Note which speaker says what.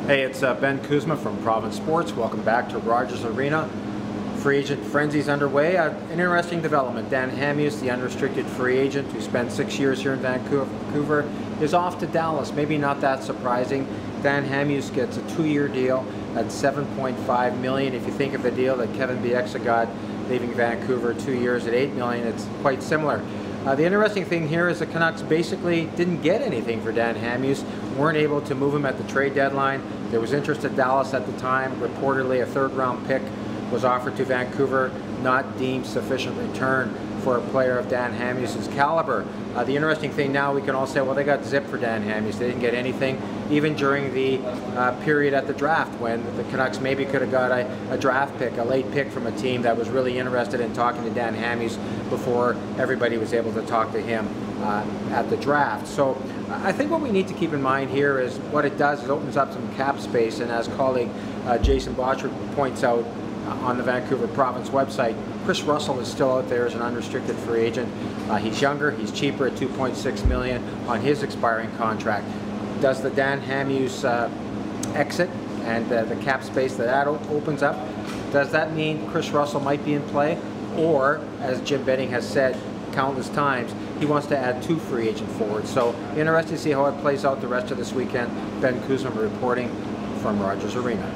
Speaker 1: Hey, it's Ben Kuzma from Province Sports. Welcome back to Rogers Arena. Free agent frenzy's underway. An interesting development. Dan Hamhuis, the unrestricted free agent who spent 6 years here in Vancouver, is off to Dallas. Maybe not that surprising. Dan Hamhuis gets a 2-year deal at $7.5 million. If you think of the deal that Kevin Bieksa got leaving Vancouver 2 years at $8 million, it's quite similar. The interesting thing here is the Canucks basically didn't get anything for Dan Hamhuis, weren't able to move him at the trade deadline. There was interest at Dallas at the time. Reportedly, a third-round pick was offered to Vancouver, not deemed sufficient return for a player of Dan Hamhuis' caliber. The interesting thing now, we can all say, well, they got zipped for Dan Hamhuis. They didn't get anything, even during the period at the draft when the Canucks maybe could have got a draft pick, a late pick from a team that was really interested in talking to Dan Hamhuis before everybody was able to talk to him at the draft. So I think what we need to keep in mind here is what it does is opens up some cap space, and as colleague Jason Botchard points out on the Vancouver Province website, Chris Russell is still out there as an unrestricted free agent. He's younger, he's cheaper at $2.6 million on his expiring contract. Does the Dan Hamhuis exit and the cap space that opens up, does that mean Chris Russell might be in play? Or, as Jim Benning has said countless times, he wants to add 2 free agent forwards. So interesting to see how it plays out the rest of this weekend. Ben Kuzma reporting from Rogers Arena.